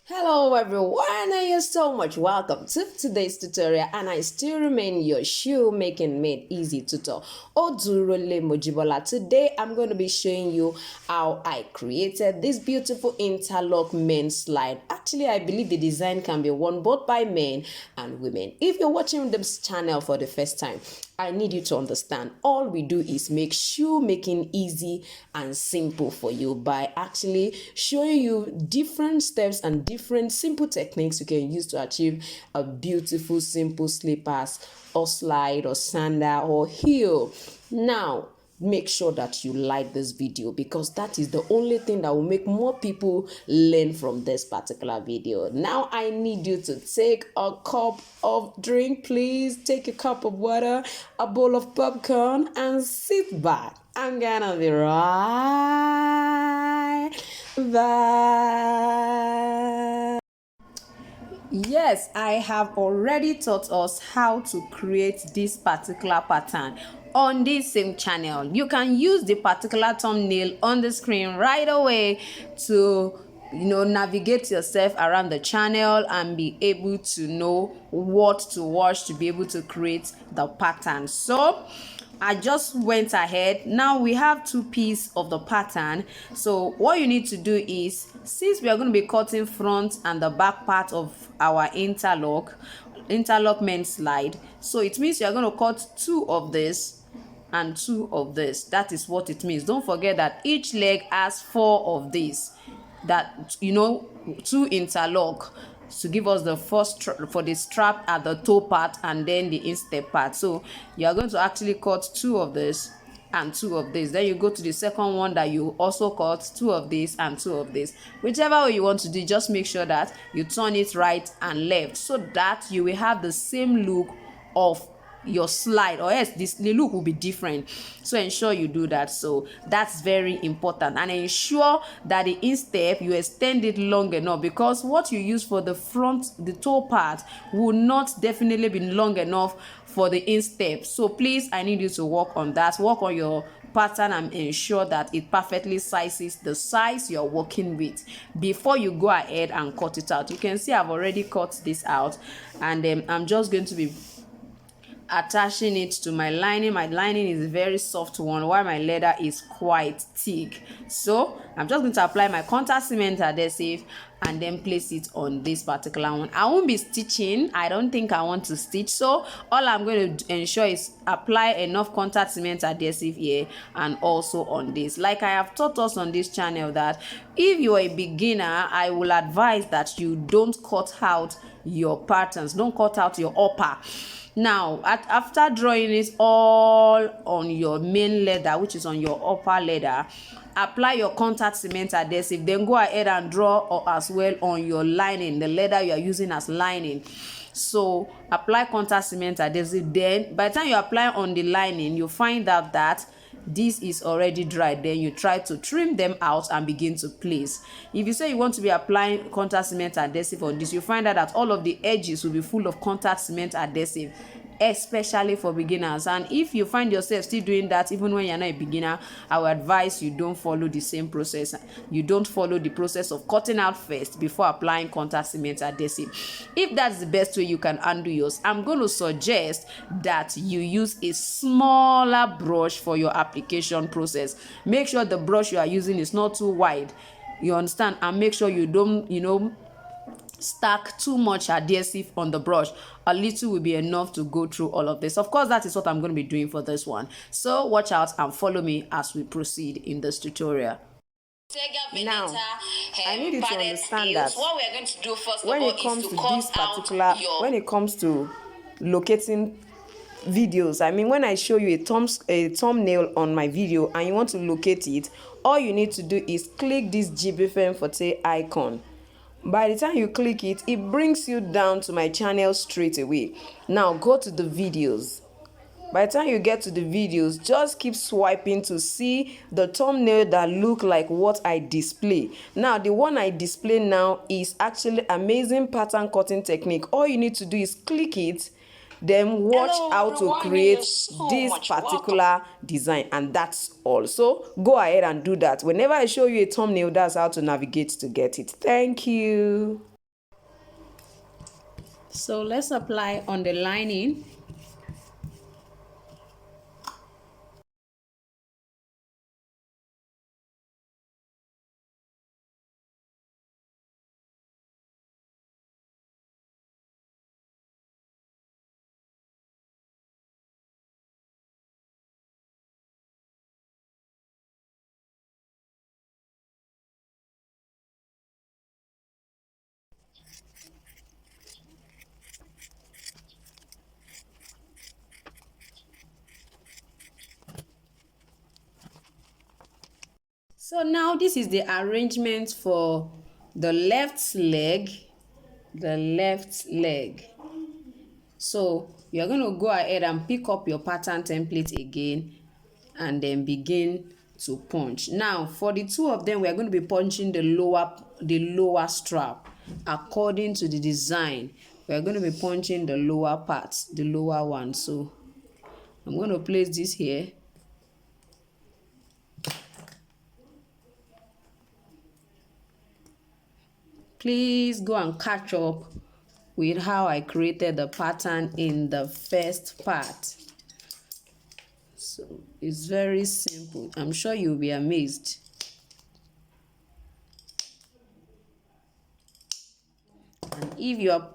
Hello everyone, and you're so much welcome to today's tutorial, and I still remain your shoemaking made easy tutor Odurole Mojibola. Today I'm going to be showing you how I created this beautiful interlock men's slide. Actually, I believe the design can be worn both by men and women. If you're watching this channel for the first time, I need you to understand all we do is make shoemaking easy and simple for you by actually showing you different steps and different simple techniques you can use to achieve a beautiful simple slippers or slide or sandal or heel. Now, make sure that you like this video because that is the only thing that will make more people learn from this particular video. Now I need you to take a cup of drink, please. Take a cup of water, a bowl of popcorn, and sit back. I'm gonna be right back. Yes, I have already taught us how to create this particular pattern on this same channel. You can use the particular thumbnail on the screen right away to navigate yourself around the channel and be able to know what to watch to be able to create the pattern. So I just went ahead. Now we have two pieces of the pattern. So what you need to do is, since we are going to be cutting front and the back part of our interlock men's slide, so it means you are going to cut two of this and two of this. That is what it means. Don't forget that each leg has four of these, that two interlock to give us the first for the strap at the toe part and then the instep part. So you are going to actually cut two of this and two of this. Then you go to the second one that you also cut two of this and two of this. Whichever way you want to do, just make sure that you turn it right and left so that you will have the same look of your slide, or else the look will be different. So ensure you do that. So that's very important, and ensure that the instep you extend it long enough, because what you use for the front, the toe part, will not definitely be long enough for the instep. So please, I need you to work on that. Work on your pattern and ensure that it perfectly sizes the size you're working with before you go ahead and cut it out. You can see I've already cut this out, and I'm just going to be attaching it to my lining. My lining is a very soft one while my leather is quite thick. So I'm just going to apply my contact cement adhesive and then place it on this particular one. I won't be stitching. I don't think I want to stitch, so all I'm going to ensure is apply enough contact cement adhesive here and also on this. Like I have taught us on this channel, that if you're a beginner, I will advise that you don't cut out your patterns, don't cut out your upper. Now, after drawing it all on your main leather, which is on your upper leather, apply your contact cement adhesive. Then go ahead and draw as well on your lining, the leather you are using as lining. So apply contact cement adhesive. Then by the time you apply on the lining, you find out that this is already dry. Then you try to trim them out and begin to place. If you say you want to be applying contact cement adhesive on this, you find out that all of the edges will be full of contact cement adhesive, especially for beginners. And if you find yourself still doing that even when you're not a beginner, I would advise you don't follow the same process. You don't follow the process of cutting out first before applying contact cement adhesive. If that's the best way you can undo yours, I'm going to suggest that you use a smaller brush for your application process. Make sure the brush you are using is not too wide, you understand, and make sure you don't stack too much adhesive on the brush. A little will be enough to go through all of this. Of course, that is what I'm going to be doing for this one. So watch out and follow me as we proceed in this tutorial. Now, I need you to understand that what we're going to do first when it comes to this particular, when it comes to locating videos, I mean, when I show you a thumbnail on my video and you want to locate it, all you need to do is click this Jibbyfemforte icon. By the time you click it, it brings you down to my channel straight away. Now go to the videos. By the time you get to the videos, just keep swiping to see the thumbnail that look like what I display. Now the one I display now is actually amazing pattern cutting technique. All you need to do is click it, then watch how to create this particular design, and that's all. So go ahead and do that. Whenever I show you a thumbnail, that's how to navigate to get it. Thank you. So let's apply on the lining. So now this is the arrangement for the left leg, So you're going to go ahead and pick up your pattern template again and then begin to punch. Now for the two of them, we are going to be punching the lower strap according to the design. We are going to be punching the lower part, the lower one. So I'm going to place this here. Please go and catch up with how I created the pattern in the first part. So it's very simple. I'm sure you'll be amazed. And if you are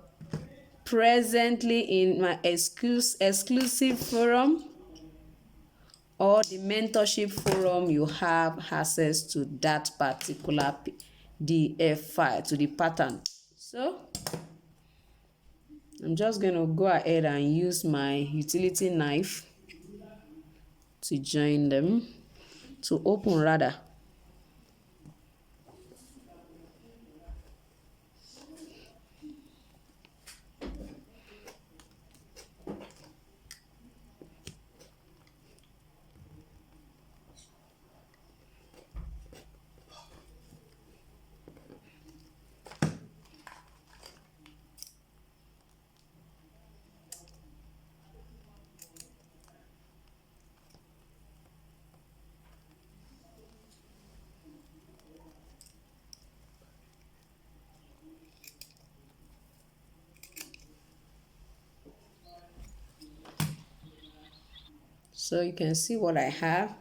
presently in my exclusive forum or the mentorship forum, you have access to that particular PDF file, to the pattern. So I'm just going to go ahead and use my utility knife to join them, to open rather. So you can see what I have.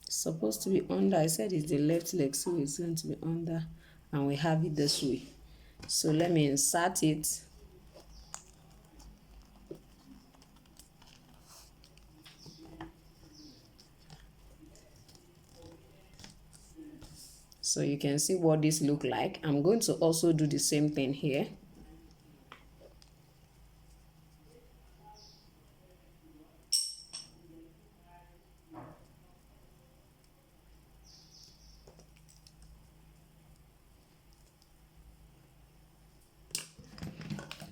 It's supposed to be under. I said it's the left leg, so it's going to be under, and we have it this way. So let me insert it. So you can see what this look like. I'm going to also do the same thing here.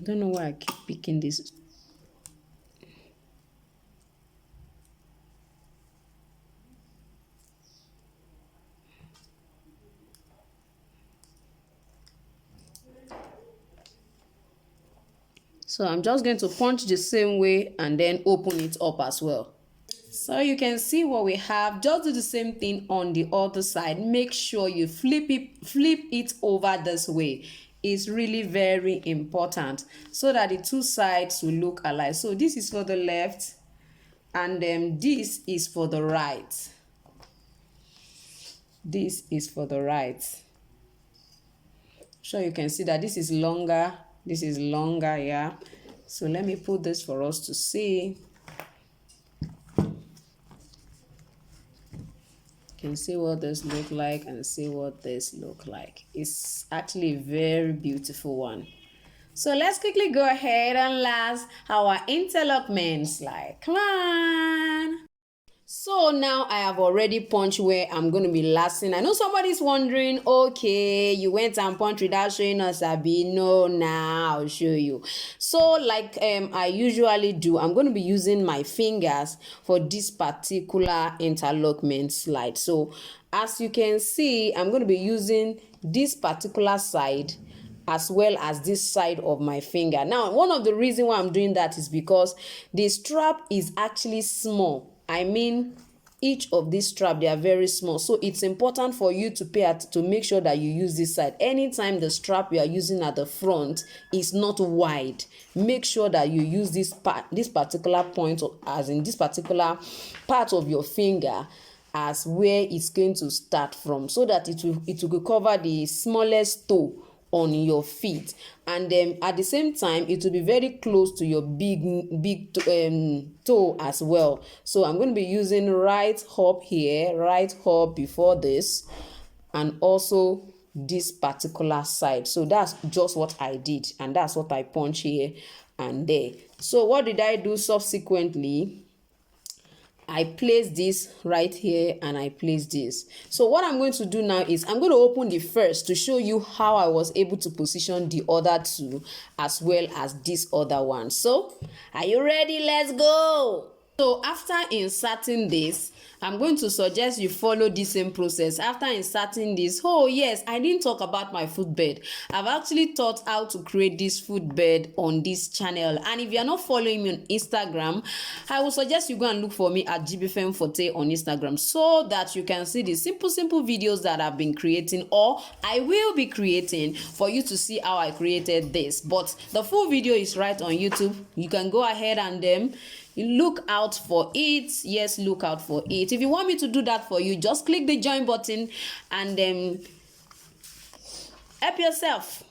I don't know why I keep picking this. So I'm just going to punch the same way and then open it up as well. So you can see what we have. Just do the same thing on the other side. Make sure you flip it over this way. It's really very important so that the two sides will look alike. So this is for the left and then this is for the right. This is for the right. So you can see that this is longer, yeah. So let me put this for us to see. You can see what this look like and see what this look like. It's actually a very beautiful one. So let's quickly go ahead and last our interlock slide. Come on. So now I have already punched where I'm going to be lasting. I know somebody's wondering, okay, you went and punched without showing us, Abby. No, now I'll show you. So like I usually do, I'm going to be using my fingers for this particular interlockment slide. So as you can see, I'm going to be using this particular side as well as this side of my finger. Now, one of the reasons why I'm doing that is because the strap is actually small. I mean, each of these strap, they are very small, so it's important for you to make sure that you use this side. Anytime the strap you are using at the front is not wide, make sure that you use this particular point, as in this particular part of your finger, as where it's going to start from, so that it will cover the smallest toe on your feet, and then at the same time it will be very close to your big toe as well. So I'm going to be using right hop here, right hop before this, and also this particular side. So that's just what I did, and that's what I punch here and there. So what did I do subsequently? I place this right here and I place this. So what I'm going to do now is I'm going to open the first to show you how I was able to position the other two as well as this other one. So are you ready? Let's go. So after inserting this, I'm going to suggest you follow the same process. After inserting this, oh yes, I didn't talk about my footbed. I've actually taught how to create this footbed on this channel. And if you're not following me on Instagram, I will suggest you go and look for me at Jibbyfemforte on Instagram, so that you can see the simple videos that I've been creating, or I will be creating, for you to see how I created this. But the full video is right on YouTube. You can go ahead and look out for it. Yes, look out for it. If you want me to do that for you, just click the join button and help yourself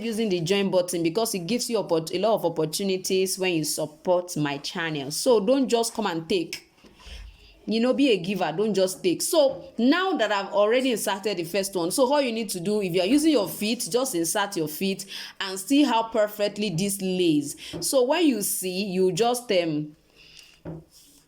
using the join button, because it gives you a lot of opportunities when you support my channel. So don't just come and take, be a giver, don't just take. So now that I've already inserted the first one, so all you need to do, if you are using your feet, just insert your feet and see how perfectly this lays. So when you see, you just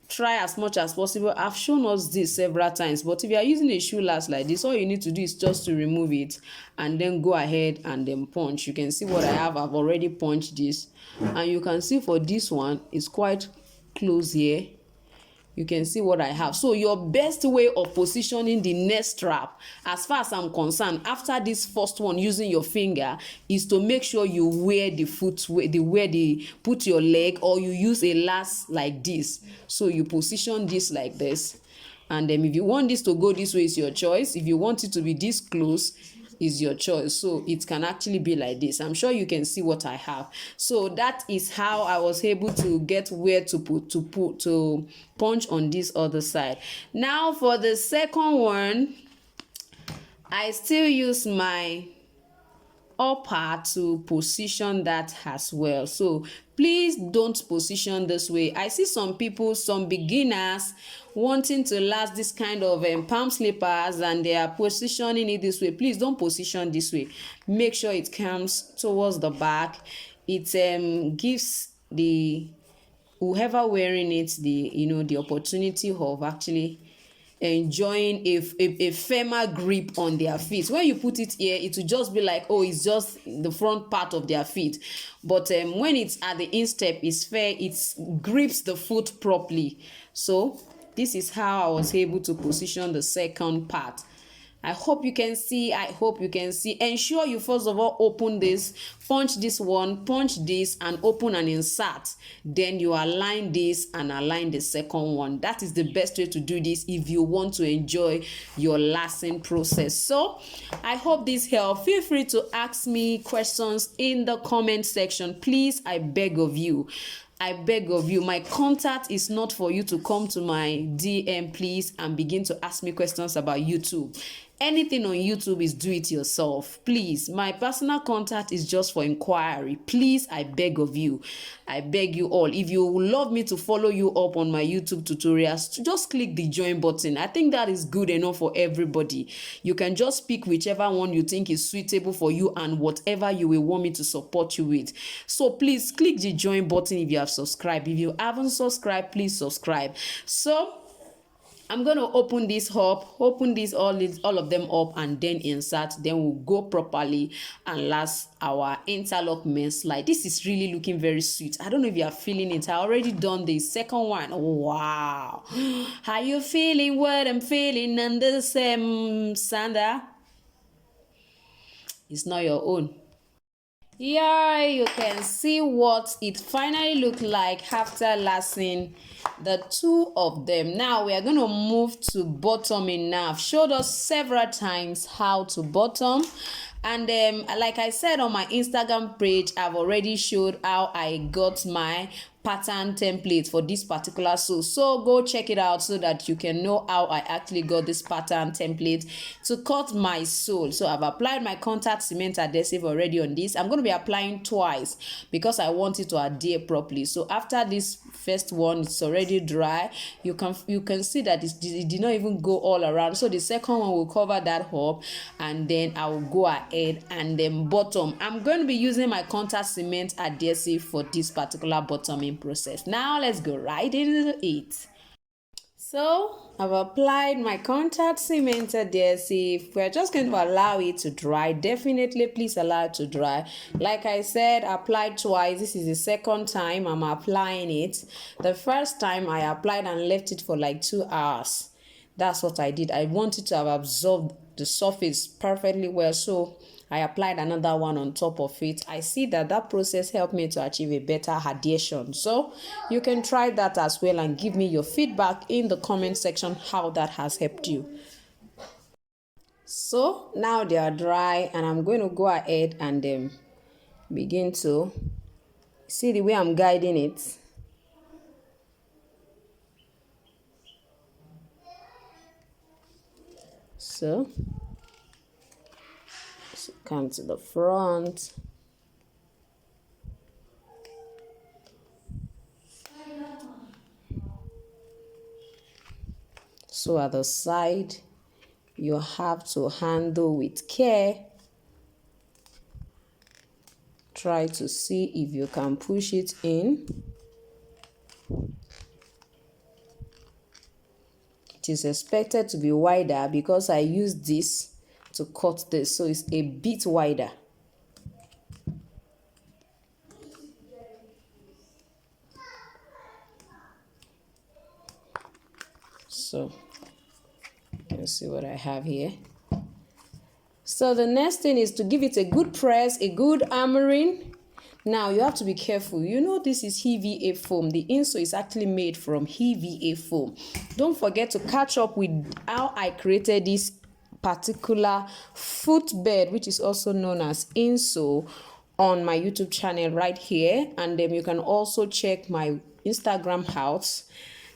try as much as possible. I've shown us this several times, but if you are using a shoe last like this, all you need to do is just to remove it and then go ahead and then punch. You can see what I have. I've already punched this, and you can see for this one, it's quite close here. You can see what I have. So your best way of positioning the next strap, as far as I'm concerned, after this first one using your finger, is to make sure you wear the footwear, put your leg, or you use a lace like this. So you position this like this, and then if you want this to go this way, it's your choice. If you want it to be this close, is your choice. So it can actually be like this. I'm sure you can see what I have. So that is how I was able to get where to punch on this other side. Now for the second one, I still use my upper to position that as well. So please don't position this way. I see some people, some beginners, wanting to last this kind of palm slippers, and they are positioning it this way. Please don't position this way. Make sure it comes towards the back. It gives the whoever wearing it the opportunity of actually enjoying a firmer grip on their feet. When you put it here, it will just be like, oh, it's just the front part of their feet. But when it's at the instep, it's fair, it grips the foot properly. So this is how I was able to position the second part. I hope you can see. Ensure you first of all open this, punch this one, punch this, and open and insert. Then you align this and align the second one. That is the best way to do this if you want to enjoy your lacing process. So I hope this helped. Feel free to ask me questions in the comment section. Please, I beg of you. My contact is not for you to come to my DM, please, and begin to ask me questions about YouTube. Anything on YouTube is do it yourself. Please, my personal contact is just for inquiry. Please, I beg of you. I beg you all. If you would love me to follow you up on my YouTube tutorials, just click the join button. I think that is good enough for everybody. You can just pick whichever one you think is suitable for you and whatever you will want me to support you with. So please click the join button if you have subscribed. If you haven't subscribed, please subscribe. So I'm going to open this up, all of them up, and then insert. Then we'll go properly and last our interlock men's slide. This is really looking very sweet. I don't know if you are feeling it. I already done the second one. Wow. How you feeling? What I'm feeling under the same sandal? It's not your own. Here you can see what it finally looked like after lacing the two of them. Now we are going to move to bottoming. Now I've showed us several times how to bottom, and like I said on my Instagram page, I've already showed how I got my pattern template for this particular sew. So go check it out so that you can know how I actually got this pattern template to cut my sole. So I've applied my contact cement adhesive already on this. I'm going to be applying twice because I want it to adhere properly. So after this first one, it's already dry. You can see that it did not even go all around. So the second one will cover that up, and then I will go ahead and then bottom. I'm going to be using my contact cement adhesive for this particular bottoming process. Now let's go right into it. So I've applied my contact cement adhesive. We're just going to allow it to dry. Definitely please allow it to dry. Like I said, applied twice. This is the second time I'm applying it. The first time I applied and left it for like 2 hours. That's what I did. I wanted to have absorbed the surface perfectly well, so I applied another one on top of it. I see that that process helped me to achieve a better adhesion. So you can try that as well and give me your feedback in the comment section how that has helped you. So now they are dry, and I'm going to go ahead and begin to see the way I'm guiding it. So come to the front. So at the side, you have to handle with care. Try to see if you can push it in. It is expected to be wider because I used this to cut this, so it's a bit wider. So you can see what I have here. So the next thing is to give it a good press, a good hammering. Now you have to be careful. You know this is EVA foam. The insole is actually made from EVA foam. Don't forget to catch up with how I created this particular footbed, which is also known as insole, on my YouTube channel right here. And then you can also check my Instagram out.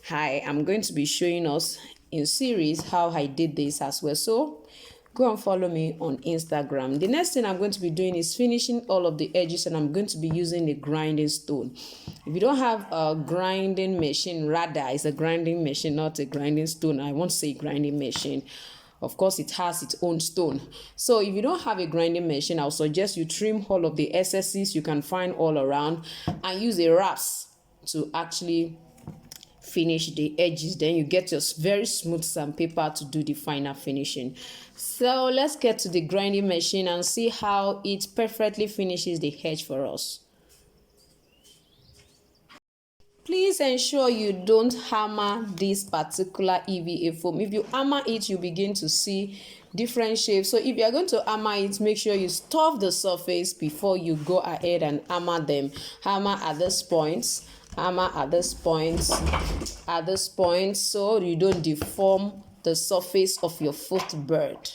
I'm going to be showing us in series how I did this as well. So go and follow me on Instagram. The next thing I'm going to be doing is finishing all of the edges, and I'm going to be using a grinding stone. If you don't have a grinding machine, rather it's a grinding machine, not a grinding stone. I won't say grinding machine. Of course, it has its own stone. So if you don't have a grinding machine, I'll suggest you trim all of the excesses you can find all around and use a rasp to actually finish the edges. Then you get your very smooth sandpaper to do the final finishing. So let's get to the grinding machine and see how it perfectly finishes the edge for us. Please ensure you don't hammer this particular EVA foam. If you hammer it, you begin to see different shapes. So if you are going to hammer it, make sure you stuff the surface before you go ahead and hammer them. Hammer at this point, hammer at this point, so you don't deform the surface of your footbed.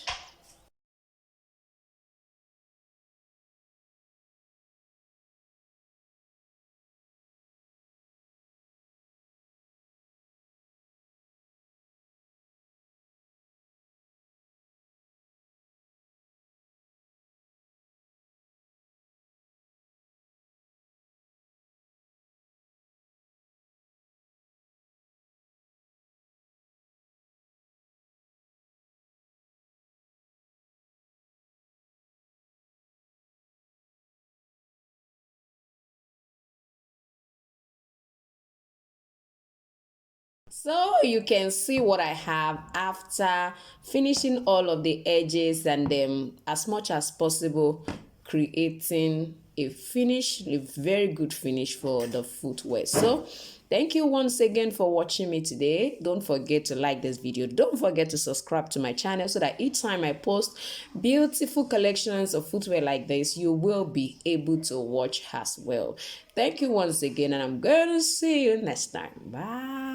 So you can see what I have after finishing all of the edges and as much as possible creating a finish, a very good finish for the footwear. So thank you once again for watching me today. Don't forget to like this video. Don't forget to subscribe to my channel so that each time I post beautiful collections of footwear like this, you will be able to watch as well. Thank you once again, and I'm going to see you next time. Bye.